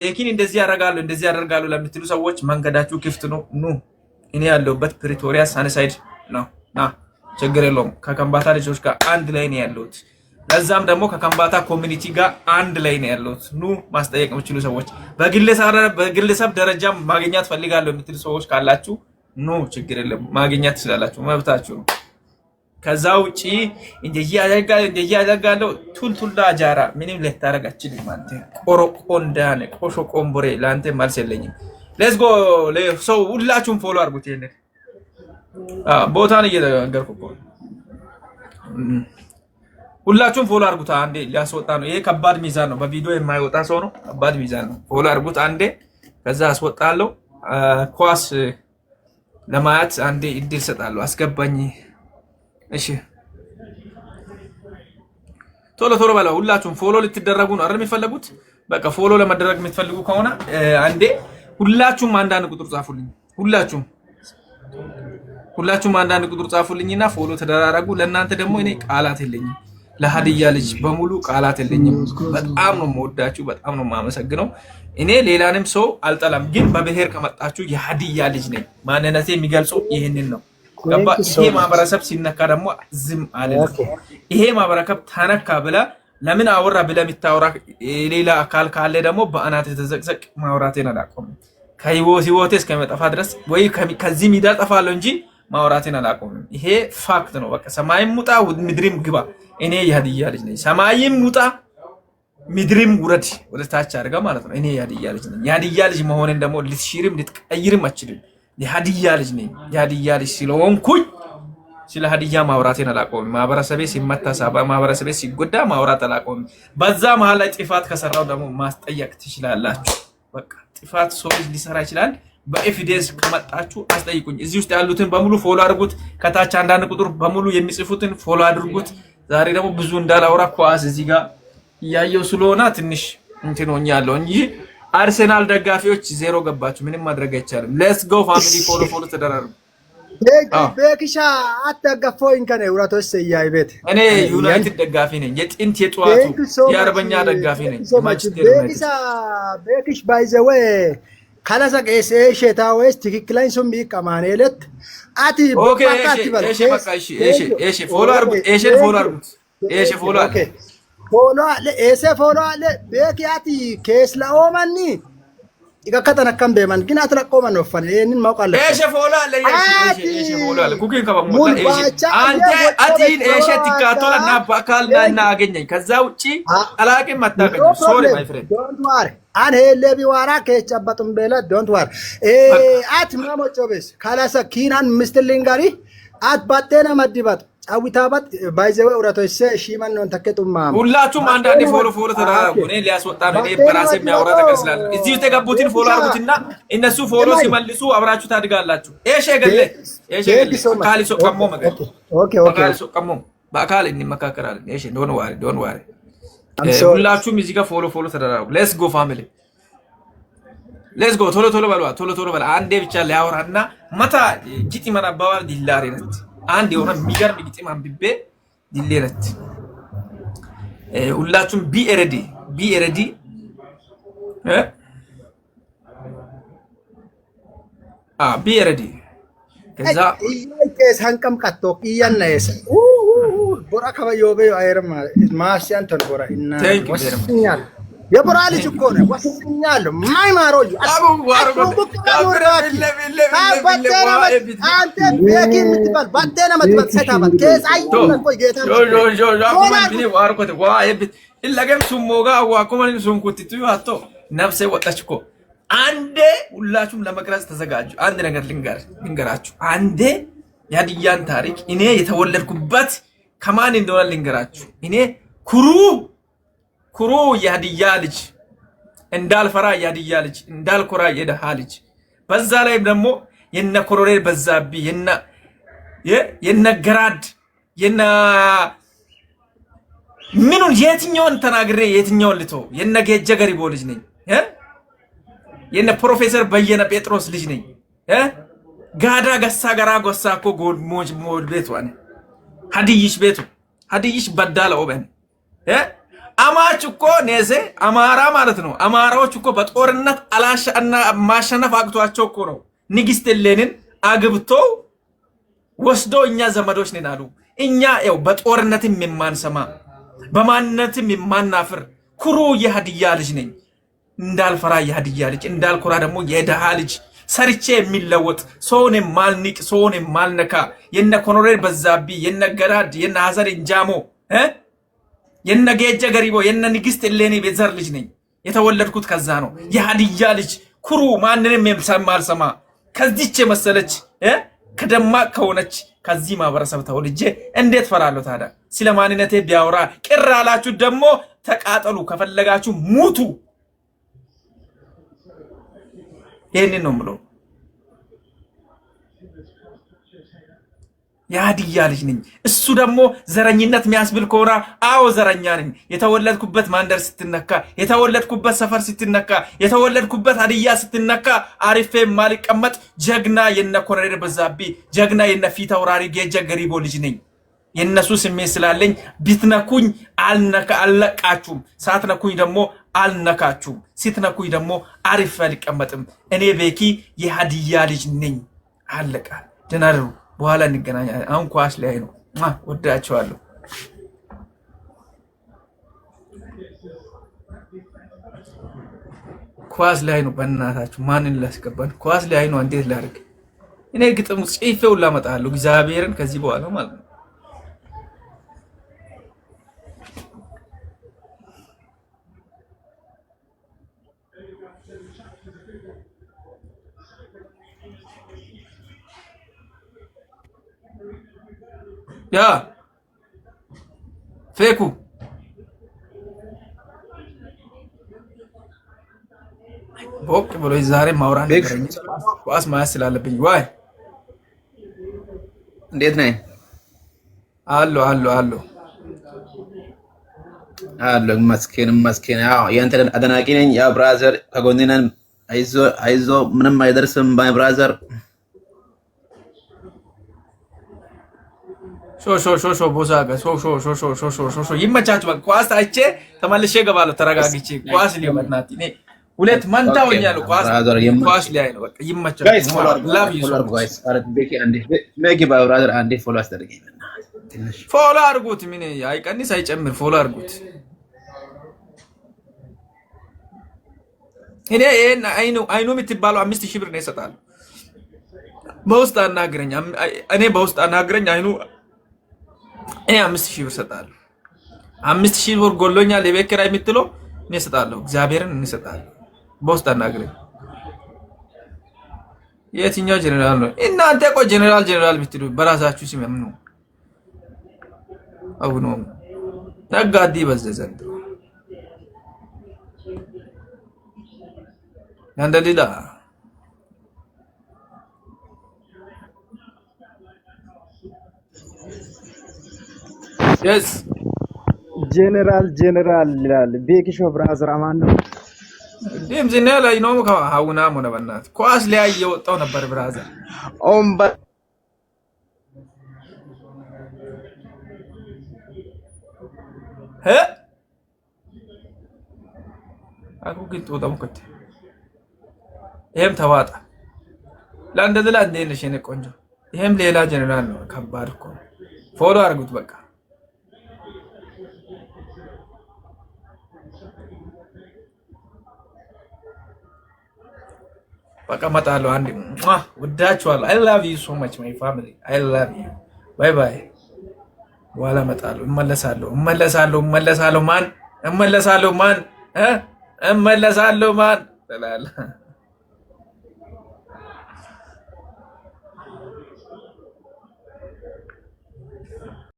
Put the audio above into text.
ሌኪን እንደዚህ ያደርጋሉ ለምትሉ ሰዎች መንገዳችሁ ክፍት ነው። ኑ እኔ ያለሁበት ፕሪቶሪያ ሳንሳይድ ነው። ና ችግር የለውም። ከከምባታ ልጆች ጋር አንድ ላይ ነው ያለሁት። ለዛም ደግሞ ከከምባታ ኮሚኒቲ ጋር አንድ ላይ ነው ያለሁት። ኑ ማስጠየቅ የምትችሉ ሰዎች በግለሰብ ደረጃ ማግኘት ፈልጋለሁ የምትሉ ሰዎች ካላችሁ ኑ ችግር የለም ማግኘት ትችላላችሁ፣ መብታችሁ ነው። ከዛ ውጪ እንደዚህ ያደርጋለሁ ቱልቱላ ጃራ ምንም ልታረግ አትችልም። አንተ ቆሮቆንዳነ ቆሾ ቆምቦሬ ለአንተ መልስ የለኝም። ሌትስ ጎ ሰው ሁላችሁም ፎሎ አድርጉት። ይሄን ቦታን እየነገርኩ እኮ ሁላችሁም ፎሎ አድርጉት። አንዴ ሊያስወጣ ነው። ይሄ ከባድ ሚዛን ነው። በቪዲዮ የማይወጣ ሰው ነው። ከባድ ሚዛን ነው። ፎሎ አድርጉት አንዴ። ከዛ አስወጣለሁ። ኳስ ለማየት አንዴ እድል ሰጣለሁ። አስገባኝ። እሺ ቶሎ ቶሎ በለው። ሁላችሁም ፎሎ ልትደረጉ ነው አይደል የሚፈልጉት? በቃ ፎሎ ለመደረግ የምትፈልጉ ከሆነ አንዴ ሁላችሁም አንዳንድ ቁጥር ጻፉልኝ። ሁላችሁም አንዳንድ ቁጥር ጻፉልኝና ፎሎ ተደራረጉ። ለእናንተ ደግሞ እኔ ቃላት የለኝም። ለሀዲያ ልጅ በሙሉ ቃላት የለኝም። በጣም ነው የምወዳችሁ፣ በጣም ነው የማመሰግነው። እኔ ሌላንም ሰው አልጠላም፣ ግን በብሔር ከመጣችሁ የሀዲያ ልጅ ነኝ። ማንነቴ የሚገልጸው ይሄንን ነው። ይሄ ማህበረሰብ ሲነካ ደግሞ ዝም አልልም። ይሄ ማህበረሰብ ተነካ ብለ ለምን አወራ ብለ የምታወራ ሌላ አካል ካለ ደግሞ በአናት የተዘቅዘቅ ማውራቴን አላቆምም። ከህይወቴ እስከሚጠፋ ድረስ ወይ ከዚህ ሚዳ ጠፋለሁ እንጂ ማውራቴን አላቆምም። ይሄ ፋክት ነው። በቃ ሰማይም ሙጣ ምድሪም ግባ፣ እኔ የሀዲያ ልጅ ነኝ። ሰማይም ሙጣ ምድሪም ውረድ፣ ወደ ታች አድርጋ ማለት ነው። እኔ የሀዲያ ልጅ ነኝ። የሀዲያ ልጅ መሆኔን ደግሞ ልትሽርም ልትቀይርም አትችልም። የሀዲያ ልጅ ነኝ። የሀዲያ ልጅ ስለሆንኩኝ ስለ ሀዲያ ማውራቴን አላቆምም። ማህበረሰቤ ሲመታ፣ ማህበረሰቤ ሲጎዳ ማውራት አላቆምም። በዛ መሀል ላይ ጥፋት ከሰራው ደግሞ ማስጠየቅ ትችላላችሁ። በቃ ጥፋት ሰው ሊሰራ ይችላል። በኤቪደንስ ከመጣችሁ አስጠይቁኝ። እዚህ ውስጥ ያሉትን በሙሉ ፎሎ አድርጉት። ከታች አንዳንድ ቁጥር በሙሉ የሚጽፉትን ፎሎ አድርጉት። ዛሬ ደግሞ ብዙ እንዳላውራ ኳስ እዚህ ጋር እያየው ስለሆነ ትንሽ እንትን ሆኛለሁ እንጂ አርሰናል ደጋፊዎች ዜሮ ገባችሁ። ምንም ማድረግ አይቻልም። ሌትስ ጎ ፋሚሊ ፎሎ ተደራረጉ። ቤኪሻ አትገፋኝ ከኔ ውራቶስ ሰያይ ቤት እኔ ዩናይትድ ደጋፊ ነኝ። የጥንት የጠዋቱ የአርበኛ ደጋፊ ነኝ። ቤኪሽ ባይ ዘ ዌይ ካላሳ ከኤስ ሼታ ወይስ ትክክለኛ ሱም ቢቀማኔለት አቲ በቃቲ ባለ እሺ ፎሎ አድርጉት። እሺ ፎሎ አለ ፎሎ አለ ቤኪያቲ ኬስላኦማኒ ይከከተና ከም በማን ግን አትለቆመን ነው ፈን ይሄንን ማውቃለ ፎሎ አለ ፎሎ አለ ኩኪን ከበሞታ አንተ አቲን ቲካቶላ እና በአካልና እና አገኘኝ። ከዛ ውጪ አላቂም አታገኝ። ሶሪ ማይ ፍሬንድ ዶንት ዋሪ አን ሄሌ ቢዋራ ከቻባቱም በላ ዶንት ዋሪ አት ማሞጮበስ ካላሳ ኪናን ምስትልን ጋሪ አት ባቴና መድባት አዊታባት ባይዘው ኡራቶይሰ ሺማን ነው ተከቱማ ሁላችሁም አንዳንዴ ፎሎ ተደራረጉ። እኔ ሊያስወጣ ነው። እኔ በራሴ የሚያወራ ነገር ስላለ እዚህ ውስጥ የገቡትን ፎሎ አድርጉትና እነሱ ፎሎ ሲመልሱ አብራችሁ ታድጋላችሁ። ገለ ካሊሶ ቀሞ መገ ካሊሶ ቀሞ በአካል እንመካከራለን። ዶንት ዋሪ ሁላችሁም እዚህ ጋር ፎሎ ተደራረጉ። ሌትስ ጎ ፋሚሊ ሌትስ ጎ። ቶሎ በል። አንዴ ብቻ ሊያወራና መታ ጂቲ መናባዋል ዲላሪ ነት አንድ የሆነ የሚገርም ግጥም አንብቤ ዲሌነት ሁላችሁም ቢ ኤረዲ ከዛ ሳንቀም ቀጥቶ ይያናየሰ ቦራ ከበዮበ አይረማ ማሲያን ተልቦራ እና ወስኛል የቦራ ልጅ እኮ ነው ወስኛል ማይማሮዩ አንተ ቤኪን ምትባል ባደና መጥባት ሰታባት ከዛይ ነው ጌታ ኢላገም ሱሞጋ ዋኮማን ሱንኩቲቱ ያቶ ነፍሴ ወጣች እኮ። አንዴ ሁላችሁም ለመቅረጽ ተዘጋጁ። አንድ ነገር ልንገራችሁ። አንዴ የሀዲያን ታሪክ እኔ የተወለድኩበት ከማን እንደሆነ ልንገራችሁ። እኔ ኩሩ የሀዲያ ልጅ እንዳልፈራ የሀዲያ ልጅ እንዳልኮራ የደሃ ልጅ በዛ ላይም ደግሞ የነ ኮሎኔል በዛብህ የነ ገራድ የነ ምኑን የትኛውን ተናግሬ የትኛውን ልቶ የነ ጌጀ ገሪቦ ልጅ ነኝ። የነ ፕሮፌሰር በየነ ጴጥሮስ ልጅ ነኝ። ጋዳ ገሳ ገራ ጎሳ እኮ ጎልሞጅ ሞል ቤቱ ሀዲይሽ በዳለ ኦበን አማች እኮ ነዘ አማራ ማለት ነው። አማራዎች እኮ በጦርነት አላሻና ማሸነፍ አቅቷቸው እኮ ነው ንግስት እሌኒን አግብቶ ወስዶ እኛ ዘመዶች ነን አሉ። እኛ ያው በጦርነትም የማንሰማ በማንነትም የማናፍር ኩሩ የሀዲያ ልጅ ነኝ። እንዳልፈራ የሀዲያ ልጅ እንዳልኮራ ደግሞ የደሃ ልጅ ሰርቼ የሚለወጥ ሰውን ማልኒቅ ሰውን ማልነካ የነ ኮሎኔል በዛብህ የነ ገራድ የነ ሐሰን እንጃሞ የነ ጌጀ ገሪቦ የነ ንግስት እሌኒ ቤዘር ልጅ ነኝ። የተወለድኩት ከዛ ነው። የሀዲያ ልጅ ኩሩ ማንንም የማልሰማ ከዚች መሰለች ከደማቅ ከሆነች ከዚህ ማህበረሰብ ተወልጄ እንዴት ፈራለሁ ታዲያ? ስለ ማንነቴ ቢያወራ ቅር አላችሁ ደግሞ ተቃጠሉ፣ ከፈለጋችሁ ሙቱ። ይሄንን ነው የምለው። የሀዲያ ልጅ ነኝ። እሱ ደግሞ ዘረኝነት የሚያስብል ከሆነ አዎ ዘረኛ ነኝ። የተወለድኩበት ማንደር ስትነካ፣ የተወለድኩበት ሰፈር ስትነካ፣ የተወለድኩበት ሀዲያ ስትነካ አሪፌ ማልቀመጥ ጀግና የነ ኮሎኔል በዛብህ ጀግና የነ ፊት አውራሪ ጌጀ ገሪቦ ልጅ ነኝ። የነሱ ስሜት ስላለኝ ቢትነኩኝ አልለቃችሁም፣ ሳትነኩኝ ደግሞ አልነካችሁም፣ ስትነኩኝ ደግሞ አሪፌ አልቀመጥም። እኔ ቤኪ የሀዲያ ልጅ ነኝ። አለቃ ደናሩ በኋላ እንገናኛለን። አሁን ኳስ ላይ ነው። ወዳቸዋለሁ። ኳስ ላይ ነው። በእናታችሁ ማንን ላስገባን? ኳስ ላይ ነው። እንዴት ላድርግ? እኔ ግጥም ጽፌው ላመጣለሁ እግዚአብሔርን ከዚህ በኋላ ማለት ነው። ያ ፌኩ ቦቅ ብሎ ዛሬ ማውራት ነገረኝ። ኳስ ማያስ ስላለብኝ ዋይ እንዴት ነህ? አሎ መስኪን ያው ያንተ አደናቂ ነኝ። ያው ብራዘር ከጎኔ ነን። አይዞ ምንም አይደርስም ባይ ብራዘር። ሾ ቦሳ ጋር ሾ ይመቻችሁ። በቃ ኳስ አይቼ ተመልሼ እገባለሁ ተረጋግቼ። ኳስ ሊመናት እኔ ሁለት መንታ ሆኛለሁ። ኳስ ላይ ነው። በቃ ይመቻችሁ ጋይስ። ፎሎ አድርጉት። ምን አይቀንስ አይጨምር። ፎሎ አድርጉት። እኔ አይኑ የምትባለው 5000 ብር ነው ይሰጣል። በውስጥ አናግረኝ። እኔ በውስጥ አናግረኝ አይኑ እኔ 5000 ብር ሰጣለሁ። 5000 ብር ጎሎኛል የቤት ኪራይ የምትለው እኔ ሰጣለሁ። እግዚአብሔርን እንሰጣለሁ። በውስጥ አናግረኝ። የትኛው ጀነራል ነው? እናንተ እኮ ጀነራል ብትሉ በራሳችሁ ስም ያምኑ። አሁን ነው ነጋዴ በዘዘን ያንደሊላ ጀነራል ይላል ቤኪሾ ብራዘር አማን ነው። ዲምዝና ላይ ነው ከሀውና ሆነ በእናት ኳስ ላይ እየወጣው ነበር ብራዘር ኦምባ አኩ ግን ተወጣው ከተ ይሄም ተዋጣ ለአንደላ እንደ ነሽ የኔ ቆንጆ። ይሄም ሌላ ጀነራል ነው። ከባድ እኮ ፎሎ አድርጉት በቃ። በቃ መጣለሁ። አንዴ ወዳችኋለሁ። I love you so much my family. I love you. Bye bye. በኋላ መጣለሁ። እመለሳለሁ ማን